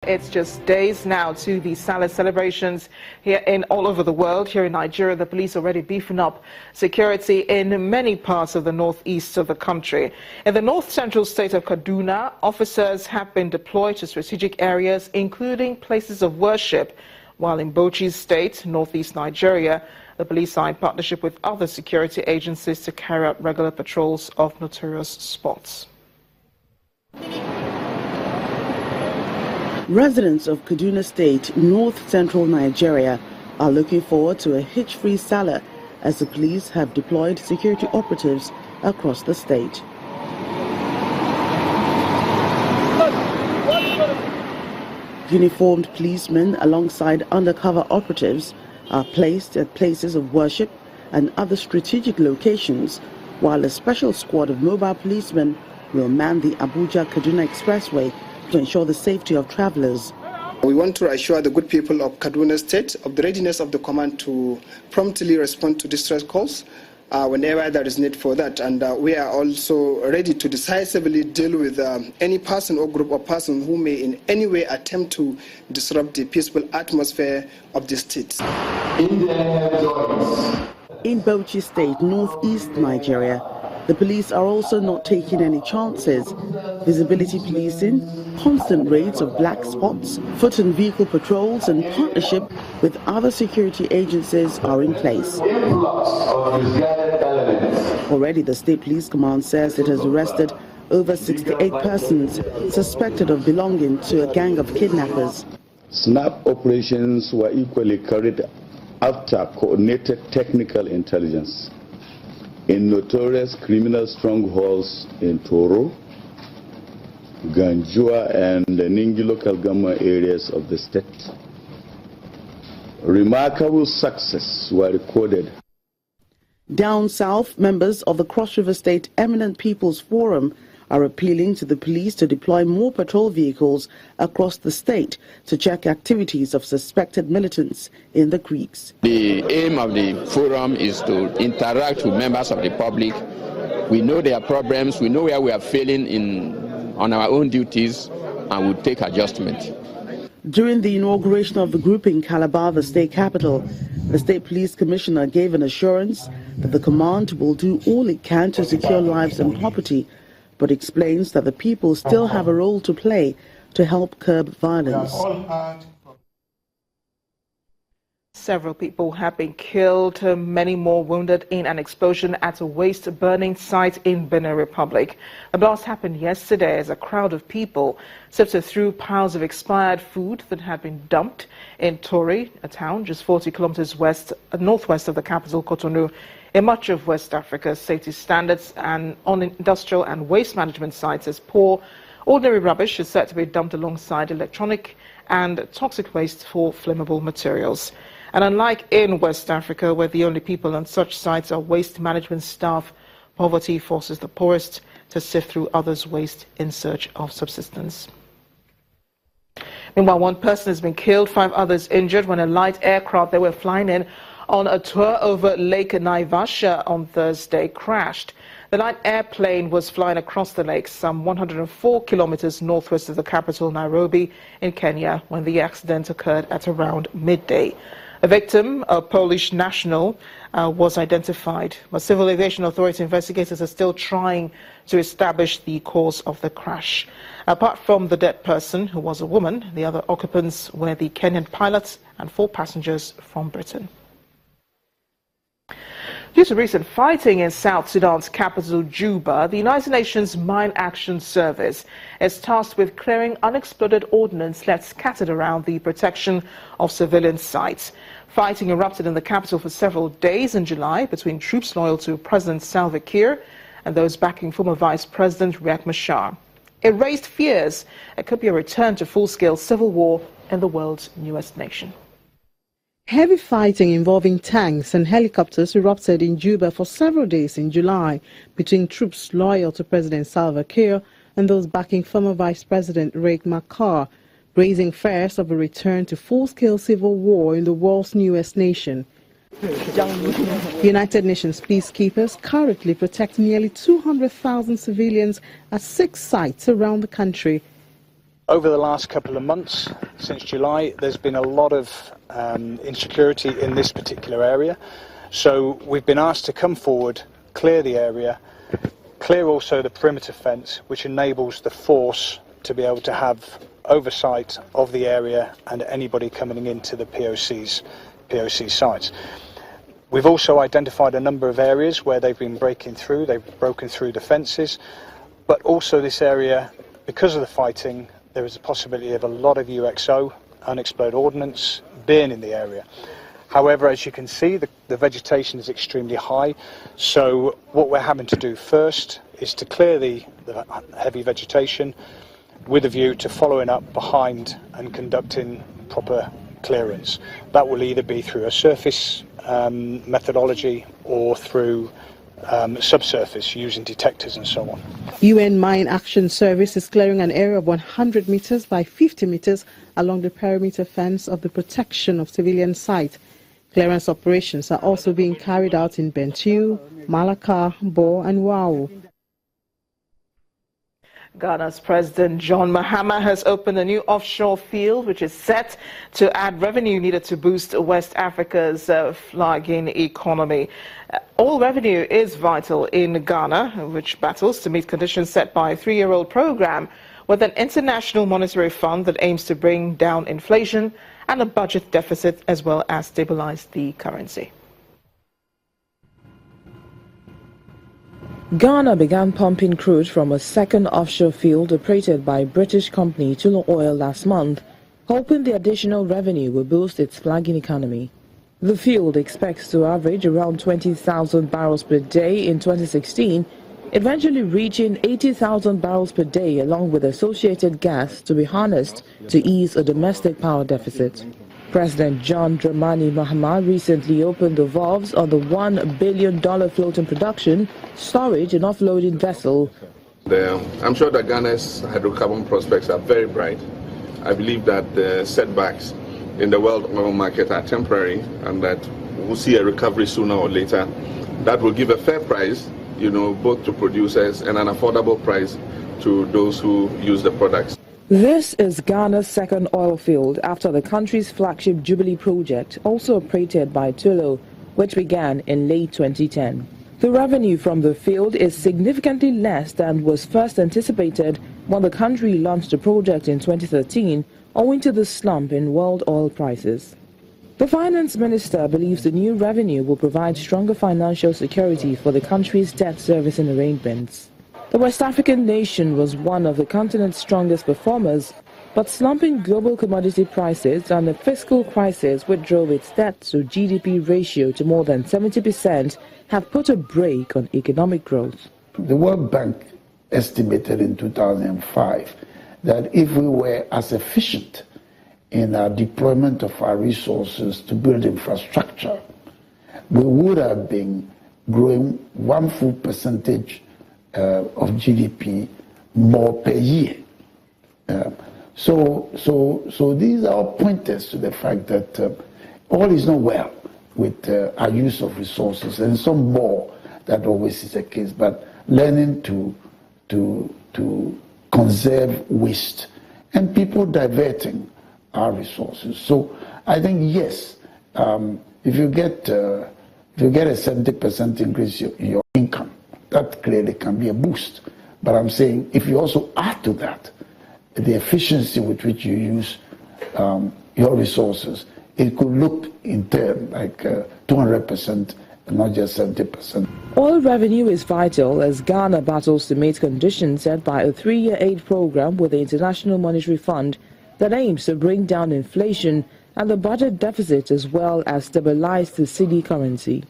It's just days now to the Sallah celebrations here in all over the world. Here in Nigeria, the police already beefing up security in many parts of the northeast of the country. In the north-central state of Kaduna, officers have been deployed to strategic areas, including places of worship, while in Bauchi's state, northeast Nigeria, the police are in partnership with other security agencies to carry out regular patrols of notorious spots. Residents of Kaduna State, north-central Nigeria, are looking forward to a hitch-free Sallah as the police have deployed security operatives across the state. Uniformed policemen alongside undercover operatives are placed at places of worship and other strategic locations, while a special squad of mobile policemen will man the Abuja-Kaduna Expressway to ensure the safety of travelers. We want to assure the good people of Kaduna State of the readiness of the command to promptly respond to distress calls whenever there is need for that. And we are also ready to decisively deal with any person or group of persons who may in any way attempt to disrupt the peaceful atmosphere of the state. In Bauchi State, northeast Nigeria, the police are also not taking any chances. Visibility policing, constant raids of black spots, foot and vehicle patrols and partnership with other security agencies are in place. Already the State Police Command says it has arrested over 68 persons suspected of belonging to a gang of kidnappers. Snap operations were equally carried after coordinated technical intelligence in notorious criminal strongholds in Toro, Ganjua and the Ningi local government areas of the state. Remarkable success were recorded. Down south, members of the Cross River State Eminent People's Forum are appealing to the police to deploy more patrol vehicles across the state to check activities of suspected militants in the creeks. The aim of the forum is to interact with members of the public. We know their problems, we know where we are failing on our own duties, and we'll take adjustment. During the inauguration of the group in Calabar, the state capital, the State Police Commissioner gave an assurance that the command will do all it can to secure lives and property, but explains that the people still have a role to play to help curb violence. Several people have been killed, many more wounded in an explosion at a waste-burning site in Benin Republic. The blast happened yesterday as a crowd of people sifted through piles of expired food that had been dumped in Tori, a town just 40 kilometers northwest of the capital, Cotonou. In much of West Africa, safety standards and on industrial and waste management sites is poor. Ordinary rubbish is said to be dumped alongside electronic and toxic waste for flammable materials. And unlike in West Africa, where the only people on such sites are waste management staff, poverty forces the poorest to sift through others' waste in search of subsistence. Meanwhile, one person has been killed, 5 others injured when a light aircraft they were flying in on a tour over Lake Naivasha on Thursday crashed. The light airplane was flying across the lake some 104 kilometers northwest of the capital, Nairobi, in Kenya, when the accident occurred at around midday. A victim, a Polish national, was identified, but civil aviation authority investigators are still trying to establish the cause of the crash. Apart from the dead person, who was a woman, the other occupants were the Kenyan pilots and 4 passengers from Britain. Due to recent fighting in South Sudan's capital, Juba, the United Nations Mine Action Service is tasked with clearing unexploded ordnance left scattered around the protection of civilian sites. Fighting erupted in the capital for several days in July between troops loyal to President Salva Kiir and those backing former Vice President Riek Machar. It raised fears it could be a return to full-scale civil war in the world's newest nation. Heavy fighting involving tanks and helicopters erupted in Juba for several days in July between troops loyal to President Salva Kiir and those backing former Vice President Riek Machar, raising fears of a return to full-scale civil war in the world's newest nation. United Nations peacekeepers currently protect nearly 200,000 civilians at 6 sites around the country. Over the last couple of months, since July, there's been a lot of insecurity in this particular area. So we've been asked to come forward, clear the area, clear also the perimeter fence, which enables the force to be able to have oversight of the area and anybody coming into the POC sites. We've also identified a number of areas where they've been breaking through. They've broken through the fences, but also this area, because of the fighting, there is a possibility of a lot of UXO, unexploded ordnance, being in the area. However, as you can see, the vegetation is extremely high, so what we're having to do first is to clear the heavy vegetation with a view to following up behind and conducting proper clearance. That will either be through a surface methodology or through subsurface using detectors and so on. UN Mine Action Service is clearing an area of 100 meters by 50 meters along the perimeter fence of the protection of civilian site. Clearance operations are also being carried out in Bentiu, Malacca, Bo and Wau. Ghana's President John Mahama has opened a new offshore field which is set to add revenue needed to boost West Africa's flagging economy. All revenue is vital in Ghana, which battles to meet conditions set by a 3-year-old program with an international monetary fund that aims to bring down inflation and a budget deficit as well as stabilize the currency. Ghana began pumping crude from a second offshore field operated by British company Tullow Oil last month, hoping the additional revenue will boost its flagging economy. The field expects to average around 20,000 barrels per day in 2016, eventually reaching 80,000 barrels per day along with associated gas to be harnessed to ease a domestic power deficit. President John Dramani Mahama recently opened the valves on the $1 billion floating production, storage and offloading vessel. I'm sure that Ghana's hydrocarbon prospects are very bright. I believe that the setbacks in the world oil market are temporary and that we'll see a recovery sooner or later. That will give a fair price, both to producers and an affordable price to those who use the products. This is Ghana's second oil field after the country's flagship Jubilee project, also operated by Tullow, which began in late 2010. The revenue from the field is significantly less than was first anticipated when the country launched the project in 2013, owing to the slump in world oil prices. The finance minister believes the new revenue will provide stronger financial security for the country's debt servicing arrangements. The West African nation was one of the continent's strongest performers, but slumping global commodity prices and a fiscal crisis which drove its debt to GDP ratio to more than 70% have put a brake on economic growth. The World Bank estimated in 2005 that if we were as efficient in our deployment of our resources to build infrastructure, we would have been growing 1 full percentage of GDP more per year. So these are all pointers to the fact that all is not well with our use of resources, and some more that always is the case, but learning to conserve waste and people diverting our resources. So I think yes, if you get a 70% increase in your income, that clearly can be a boost. But I'm saying if you also add to that the efficiency with which you use your resources, it could look in turn like 200% and not just 70%. Oil revenue is vital as Ghana battles to meet conditions set by a 3-year aid program with the International Monetary Fund that aims to bring down inflation and the budget deficit as well as stabilize the cedi currency.